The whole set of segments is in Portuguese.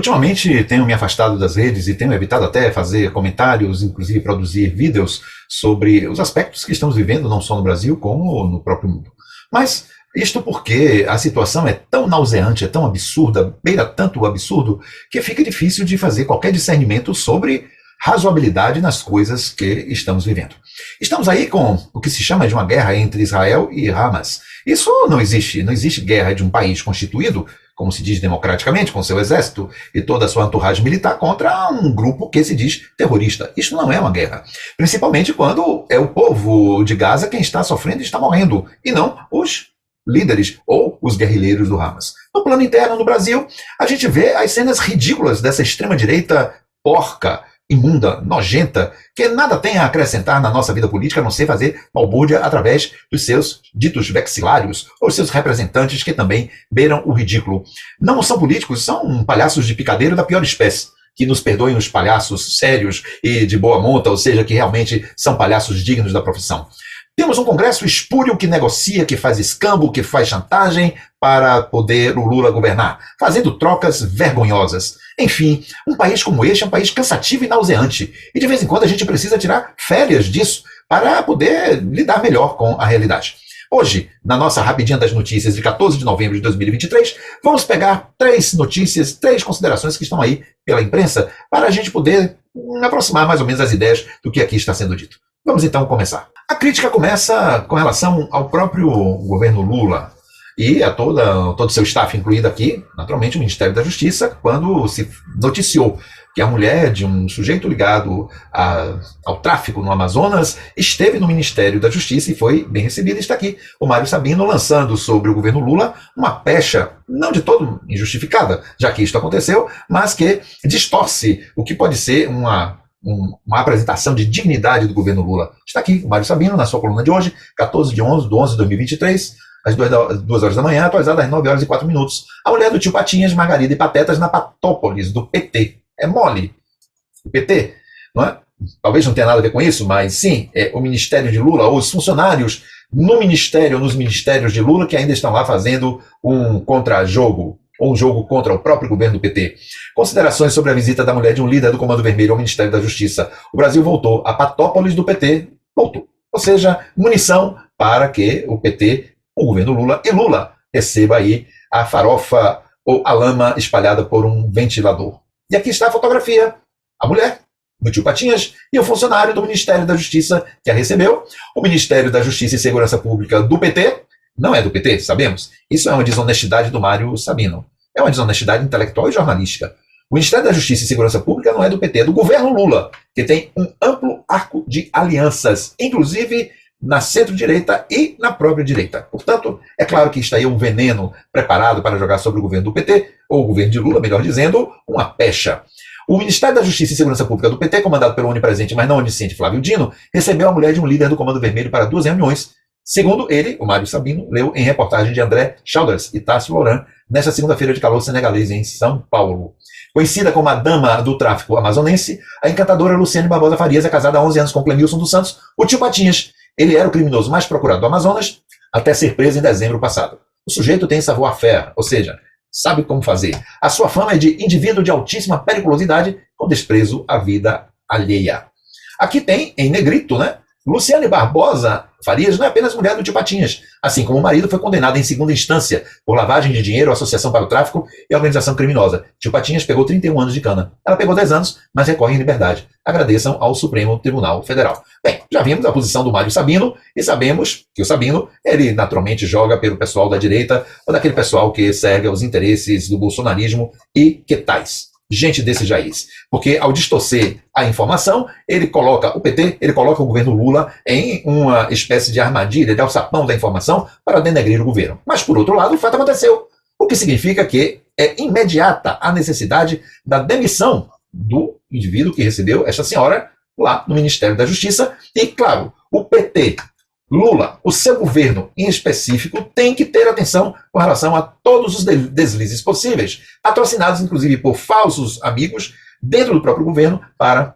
Ultimamente tenho me afastado das redes e tenho evitado até fazer comentários, inclusive produzir vídeos sobre os aspectos que estamos vivendo, não só no Brasil, como no próprio mundo. Mas isto porque a situação é tão nauseante, é tão absurda, beira tanto o absurdo, que fica difícil de fazer qualquer discernimento sobre razoabilidade nas coisas que estamos vivendo. Estamos aí com o que se chama de uma guerra entre Israel e Hamas. Isso não existe. Não existe guerra de um país constituído, como se diz democraticamente, com seu exército e toda a sua entourage militar, contra um grupo que se diz terrorista. Isso não é uma guerra. Principalmente quando é o povo de Gaza quem está sofrendo e está morrendo, e não os líderes ou os guerrilheiros do Hamas. No plano interno, no Brasil, a gente vê as cenas ridículas dessa extrema-direita porca, imunda, nojenta, que nada tem a acrescentar na nossa vida política, a não ser fazer balbúrdia através dos seus ditos vexilários, ou seus representantes que também beiram o ridículo. Não são políticos, são palhaços de picadeiro da pior espécie. Que nos perdoem os palhaços sérios e de boa monta, ou seja, que realmente são palhaços dignos da profissão. Temos um Congresso espúrio que negocia, que faz escambo, que faz chantagem para poder o Lula governar, fazendo trocas vergonhosas. Enfim, um país como este é um país cansativo e nauseante. E de vez em quando a gente precisa tirar férias disso para poder lidar melhor com a realidade. Hoje, na nossa Rapidinha das Notícias de 14 de novembro de 2023, vamos pegar 3 notícias, 3 considerações que estão aí pela imprensa para a gente poder aproximar mais ou menos as ideias do que aqui está sendo dito. Vamos então começar. A crítica começa com relação ao próprio governo Lula e a todo o seu staff, incluído aqui, naturalmente, o Ministério da Justiça, quando se noticiou que a mulher de um sujeito ligado ao tráfico no Amazonas esteve no Ministério da Justiça e foi bem recebida. Está aqui o Mário Sabino lançando sobre o governo Lula uma pecha, não de todo injustificada, já que isto aconteceu, mas que distorce o que pode ser uma apresentação de dignidade do governo Lula. Está aqui o Mário Sabino, na sua coluna de hoje, 14 de 11 de 2023, às 2 horas da manhã, atualizada às 9 horas e 4 minutos. A mulher do tio Patinhas, Margarida e Patetas, na Patópolis, do PT. É mole. O PT, não é? Talvez não tenha nada a ver com isso, mas sim, é o Ministério de Lula, ou os funcionários no Ministério, nos ministérios de Lula, que ainda estão lá fazendo um contra-jogo, ou um jogo contra o próprio governo do PT. Considerações sobre a visita da mulher de um líder do Comando Vermelho ao Ministério da Justiça. O Brasil voltou a Patópolis do PT. Voltou. Ou seja, munição para que o PT, o governo Lula e Lula, receba aí a farofa ou a lama espalhada por um ventilador. E aqui está a fotografia. A mulher do tio Patinhas e o funcionário do Ministério da Justiça que a recebeu. O Ministério da Justiça e Segurança Pública do PT. Não é do PT, sabemos. Isso é uma desonestidade do Mário Sabino. É uma desonestidade intelectual e jornalística. O Ministério da Justiça e Segurança Pública não é do PT, é do governo Lula, que tem um amplo arco de alianças, inclusive na centro-direita e na própria direita. Portanto, é claro que está aí um veneno preparado para jogar sobre o governo do PT, ou o governo de Lula, melhor dizendo, uma pecha. O Ministério da Justiça e Segurança Pública do PT, comandado pelo onipresente, mas não onisciente Flávio Dino, recebeu a mulher de um líder do Comando Vermelho para 2 reuniões. Segundo ele, o Mário Sabino, leu em reportagem de André Chalders e Tássio Loran, nesta segunda-feira de calor senegalês em São Paulo. Conhecida como a dama do tráfico amazonense, a encantadora Luciane Barbosa Farias é casada há 11 anos com Clemilson dos Santos, o tio Patinhas. Ele era o criminoso mais procurado do Amazonas, até ser preso em dezembro passado. O sujeito tem savoir-faire, ou seja, sabe como fazer. A sua fama é de indivíduo de altíssima periculosidade, com desprezo à vida alheia. Aqui tem, em negrito, né? Luciane Barbosa Farias não é apenas mulher do tio Patinhas, assim como o marido foi condenado em segunda instância por lavagem de dinheiro, associação para o tráfico e organização criminosa. Tio Patinhas pegou 31 anos de cana. Ela pegou 10 anos, mas recorre em liberdade. Agradeçam ao Supremo Tribunal Federal. Bem, já vimos a posição do Mário Sabino e sabemos que o Sabino, ele naturalmente joga pelo pessoal da direita ou daquele pessoal que segue aos interesses do bolsonarismo e que tais. Gente desse Jair. Porque ao distorcer a informação, ele coloca o PT, ele coloca o governo Lula em uma espécie de armadilha, de alçapão da informação para denegrir o governo. Mas, por outro lado, o fato aconteceu. O que significa que é imediata a necessidade da demissão do indivíduo que recebeu esta senhora lá no Ministério da Justiça. E, claro, o PT, Lula, o seu governo em específico, tem que ter atenção com relação a todos os deslizes possíveis, patrocinados inclusive por falsos amigos dentro do próprio governo para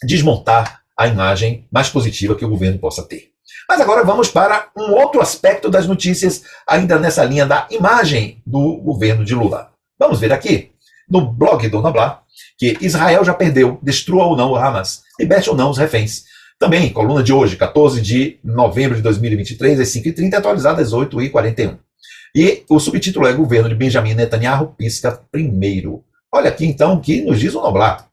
desmontar a imagem mais positiva que o governo possa ter. Mas agora vamos para um outro aspecto das notícias, ainda nessa linha da imagem do governo de Lula. Vamos ver aqui. no blog do Noblar que Israel já perdeu, destrua ou não o Hamas, liberte ou não os reféns. Também, coluna de hoje, 14 de novembro de 2023, às 5h30, atualizada às 8h41. E o subtítulo é Governo de Benjamin Netanyahu pisca primeiro. Olha aqui então o que nos diz o Noblar.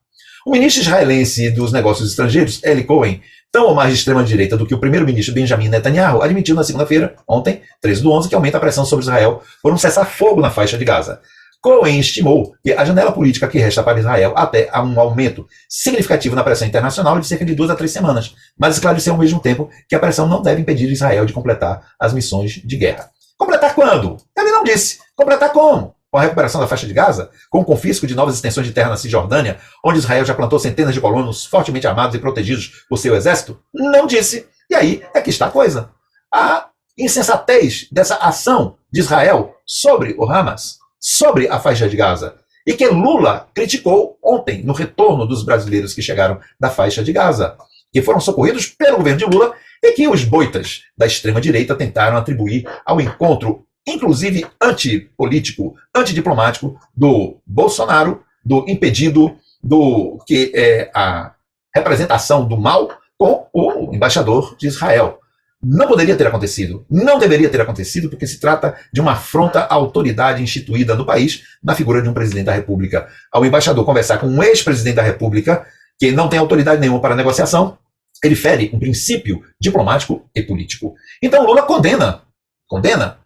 O ministro israelense dos negócios estrangeiros, Eli Cohen, tão ou mais de extrema-direita do que o primeiro-ministro Benjamin Netanyahu, admitiu na segunda-feira, ontem, 13/11, que aumenta a pressão sobre Israel por um cessar-fogo na faixa de Gaza. Cohen estimou que a janela política que resta para Israel até a um aumento significativo na pressão internacional é de cerca de 2 a 3 semanas, mas esclareceu ao mesmo tempo que a pressão não deve impedir Israel de completar as missões de guerra. Completar quando? Ele não disse. Completar como? Com a recuperação da faixa de Gaza? Com o confisco de novas extensões de terra na Cisjordânia, onde Israel já plantou centenas de colonos fortemente armados e protegidos por seu exército? Não disse. E aí é que está a coisa. A insensatez dessa ação de Israel sobre o Hamas, sobre a faixa de Gaza, e que Lula criticou ontem no retorno dos brasileiros que chegaram da faixa de Gaza, que foram socorridos pelo governo de Lula e que os boitas da extrema-direita tentaram atribuir ao encontro, inclusive antipolítico, antidiplomático, do Bolsonaro, do impedido, do que é a representação do mal com o embaixador de Israel. Não poderia ter acontecido, não deveria ter acontecido, porque se trata de uma afronta à autoridade instituída no país, na figura de um presidente da República. Ao embaixador conversar com um ex-presidente da República, que não tem autoridade nenhuma para negociação, ele fere um princípio diplomático e político. Então Lula condena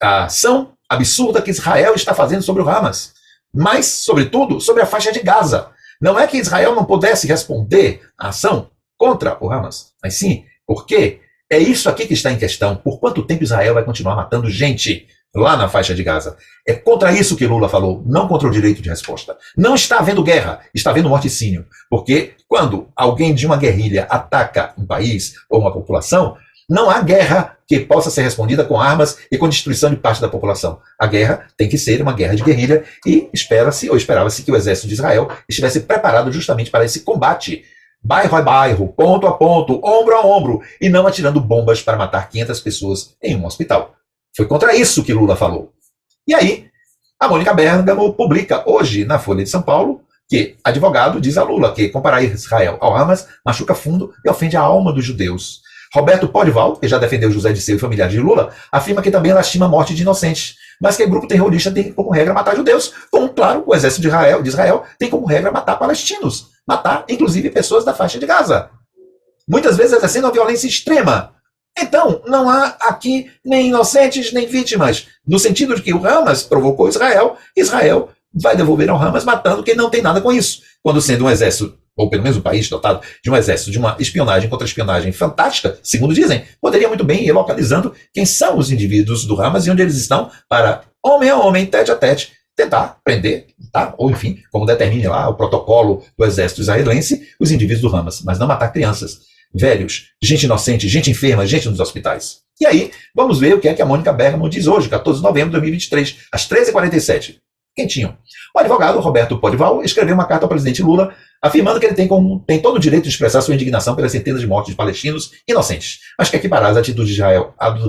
a ação absurda que Israel está fazendo sobre o Hamas, mas, sobretudo, sobre a faixa de Gaza. Não é que Israel não pudesse responder à ação contra o Hamas, mas sim porque é isso aqui que está em questão. Por quanto tempo Israel vai continuar matando gente lá na faixa de Gaza? É contra isso que Lula falou, não contra o direito de resposta. Não está havendo guerra, está havendo morticínio. Porque quando alguém de uma guerrilha ataca um país ou uma população, não há guerra que possa ser respondida com armas e com destruição de parte da população. A guerra tem que ser uma guerra de guerrilha e espera-se ou esperava-se que o exército de Israel estivesse preparado justamente para esse combate, bairro a bairro, ponto a ponto, ombro a ombro, e não atirando bombas para matar 500 pessoas em um hospital. Foi contra isso que Lula falou. E aí, a Mônica Bergamo publica hoje na Folha de São Paulo que advogado diz a Lula que comparar Israel ao Hamas machuca fundo e ofende a alma dos judeus. Roberto Podival, que já defendeu José Dirceu e familiares de Lula, afirma que também lastima a morte de inocentes, mas que o grupo terrorista tem como regra matar judeus, como, claro, o exército de Israel tem como regra matar palestinos, matar, inclusive, pessoas da faixa de Gaza. Muitas vezes exercendo uma violência extrema. Então, não há aqui nem inocentes, nem vítimas, no sentido de que o Hamas provocou Israel, Israel vai devolver ao Hamas matando quem não tem nada com isso, quando sendo um exército, ou pelo menos um país dotado de um exército, de uma espionagem contra espionagem fantástica, segundo dizem, poderia muito bem ir localizando quem são os indivíduos do Hamas e onde eles estão para, homem a homem, tete a tete, tentar prender, tá? Ou enfim, como determine lá o protocolo do exército israelense, os indivíduos do Hamas, mas não matar crianças, velhos, gente inocente, gente enferma, gente nos hospitais. E aí, vamos ver o que é que a Mônica Bergamo diz hoje, 14 de novembro de 2023, às 13h47. Quentinho. O advogado Roberto Podival escreveu uma carta ao presidente Lula afirmando que ele tem todo o direito de expressar sua indignação pelas centenas de mortes de palestinos inocentes, mas que equiparar as atitudes de Israel às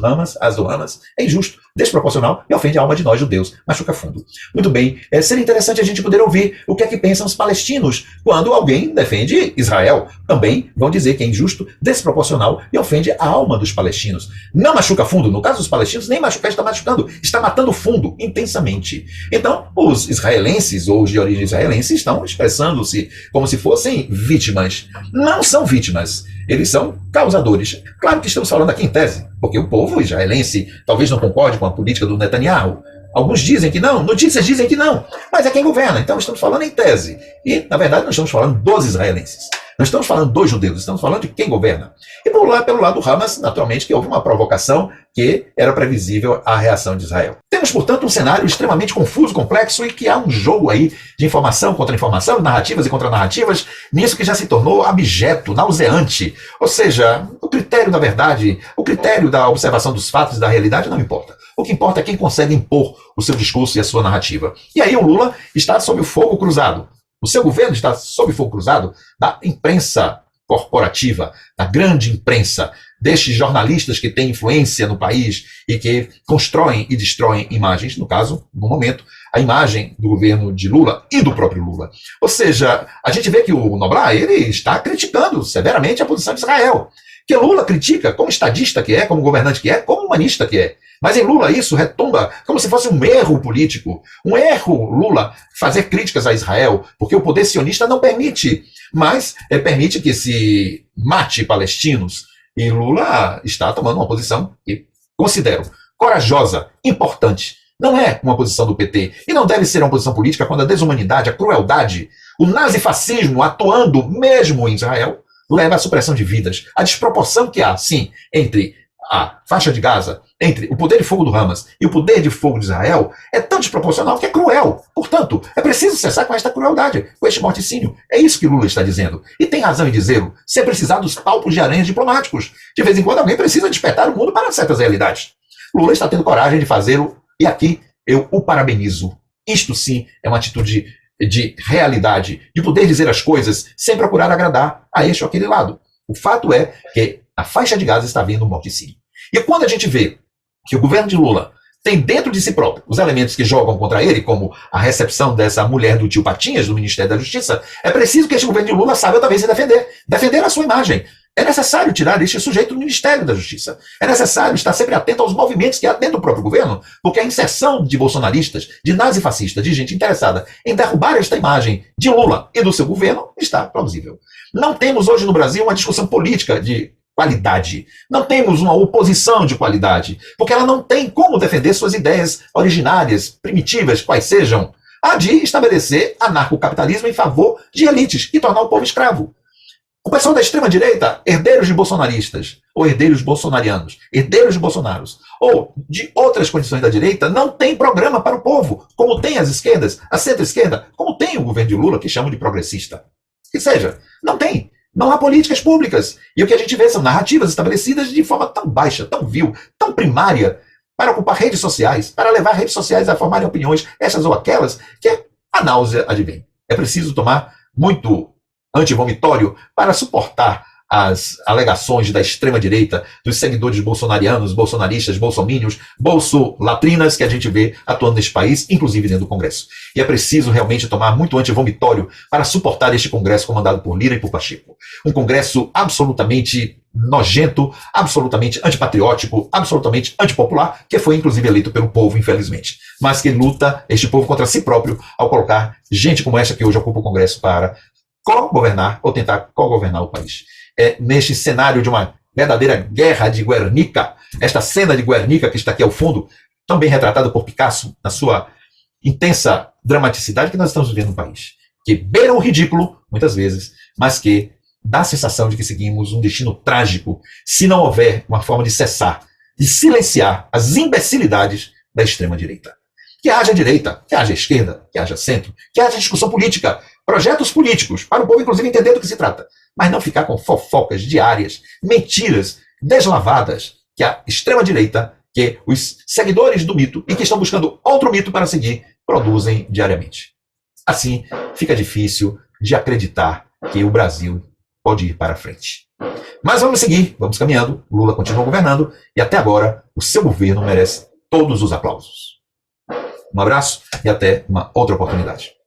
do Hamas é injusto, desproporcional e ofende a alma de nós judeus, machuca fundo. Muito bem, seria interessante a gente poder ouvir o que é que pensam os palestinos quando alguém defende Israel. Também vão dizer que é injusto, desproporcional e ofende a alma dos palestinos. Não machuca fundo, no caso dos palestinos, nem machucar está machucando, está matando fundo intensamente. Então, os israelenses ou os de origem israelense estão expressando-se como se fossem vítimas. Não são vítimas, eles são causadores. Claro que estamos falando aqui em tese, porque o povo israelense talvez não concorde com a política do Netanyahu. Alguns dizem que não, notícias dizem que não, mas é quem governa, então estamos falando em tese. E, na verdade, não estamos falando dos israelenses. Não estamos falando dos judeus, estamos falando de quem governa. E pelo lado do Hamas, naturalmente, que houve uma provocação que era previsível à reação de Israel. Temos, portanto, um cenário extremamente confuso, complexo e que há um jogo aí de informação contra informação, narrativas e contranarrativas, nisso que já se tornou abjeto, nauseante. Ou seja, o critério da verdade, o critério da observação dos fatos e da realidade não importa. O que importa é quem consegue impor o seu discurso e a sua narrativa. E aí o Lula está sob o fogo cruzado. O seu governo está sob fogo cruzado da imprensa corporativa, da grande imprensa, destes jornalistas que têm influência no país e que constroem e destroem imagens, no caso, no momento, a imagem do governo de Lula e do próprio Lula. Ou seja, a gente vê que o Noblar, ele está criticando severamente a posição de Israel, que Lula critica como estadista que é, como governante que é, como humanista que é. Mas em Lula isso retumba como se fosse um erro político, um erro Lula fazer críticas a Israel, porque o poder sionista não permite, mas permite que se mate palestinos. E Lula está tomando uma posição que considero corajosa, importante. Não é uma posição do PT. E não deve ser uma posição política quando a desumanidade, a crueldade, o nazifascismo atuando mesmo em Israel leva à supressão de vidas. A desproporção que há, sim, entre a faixa de Gaza, entre o poder de fogo do Hamas e o poder de fogo de Israel é tão desproporcional que é cruel. Portanto, é preciso cessar com esta crueldade, com este morticínio. É isso que Lula está dizendo. E tem razão em dizê-lo, sem precisar dos palpos de aranhas diplomáticos. De vez em quando alguém precisa despertar o mundo para certas realidades. Lula está tendo coragem de fazê-lo e aqui eu o parabenizo. Isto sim é uma atitude de realidade, de poder dizer as coisas sem procurar agradar a este ou aquele lado. O fato é que a faixa de Gaza está vendo um morticínio. E quando a gente vê que o governo de Lula tem dentro de si próprio os elementos que jogam contra ele, como a recepção dessa mulher do tio Patinhas, do Ministério da Justiça, é preciso que este governo de Lula saiba também se defender. Defender a sua imagem. É necessário tirar este sujeito do Ministério da Justiça. É necessário estar sempre atento aos movimentos que há dentro do próprio governo, porque a inserção de bolsonaristas, de nazifascistas, de gente interessada em derrubar esta imagem de Lula e do seu governo está plausível. Não temos hoje no Brasil uma discussão política de qualidade. Não temos uma oposição de qualidade, porque ela não tem como defender suas ideias originárias, primitivas, quais sejam, a de estabelecer anarcocapitalismo em favor de elites e tornar o povo escravo. O pessoal da extrema-direita, herdeiros de bolsonaristas, ou herdeiros bolsonarianos, herdeiros de Bolsonaros, ou de outras condições da direita, não tem programa para o povo, como tem as esquerdas, a centro-esquerda, como tem o governo de Lula, que chamam de progressista. Que seja, não tem. Não há políticas públicas. E o que a gente vê são narrativas estabelecidas de forma tão baixa, tão vil, tão primária, para ocupar redes sociais, para levar redes sociais a formarem opiniões, essas ou aquelas, que a náusea advém. É preciso tomar muito antivomitório para suportar as alegações da extrema-direita, dos seguidores bolsonarianos, bolsonaristas, bolsomínios, bolsolatrinas que a gente vê atuando neste país, inclusive dentro do Congresso. E é preciso realmente tomar muito antivomitório para suportar este Congresso comandado por Lira e por Pacheco. Um Congresso absolutamente nojento, absolutamente antipatriótico, absolutamente antipopular, que foi inclusive eleito pelo povo, infelizmente. Mas que luta este povo contra si próprio ao colocar gente como esta que hoje ocupa o Congresso para co-governar ou tentar co-governar o país. Neste cenário de uma verdadeira guerra de Guernica, esta cena de Guernica que está aqui ao fundo, tão bem retratada por Picasso na sua intensa dramaticidade que nós estamos vivendo no país, que beira o ridículo, muitas vezes, mas que dá a sensação de que seguimos um destino trágico se não houver uma forma de cessar, de silenciar as imbecilidades da extrema-direita. Que haja direita, que haja esquerda, que haja centro, que haja discussão política, projetos políticos, para o povo, inclusive, entender do que se trata. Mas não ficar com fofocas diárias, mentiras deslavadas que a extrema-direita, que os seguidores do mito e que estão buscando outro mito para seguir, produzem diariamente. Assim, fica difícil de acreditar que o Brasil pode ir para frente. Mas vamos seguir, vamos caminhando, Lula continua governando e até agora o seu governo merece todos os aplausos. Um abraço e até uma outra oportunidade.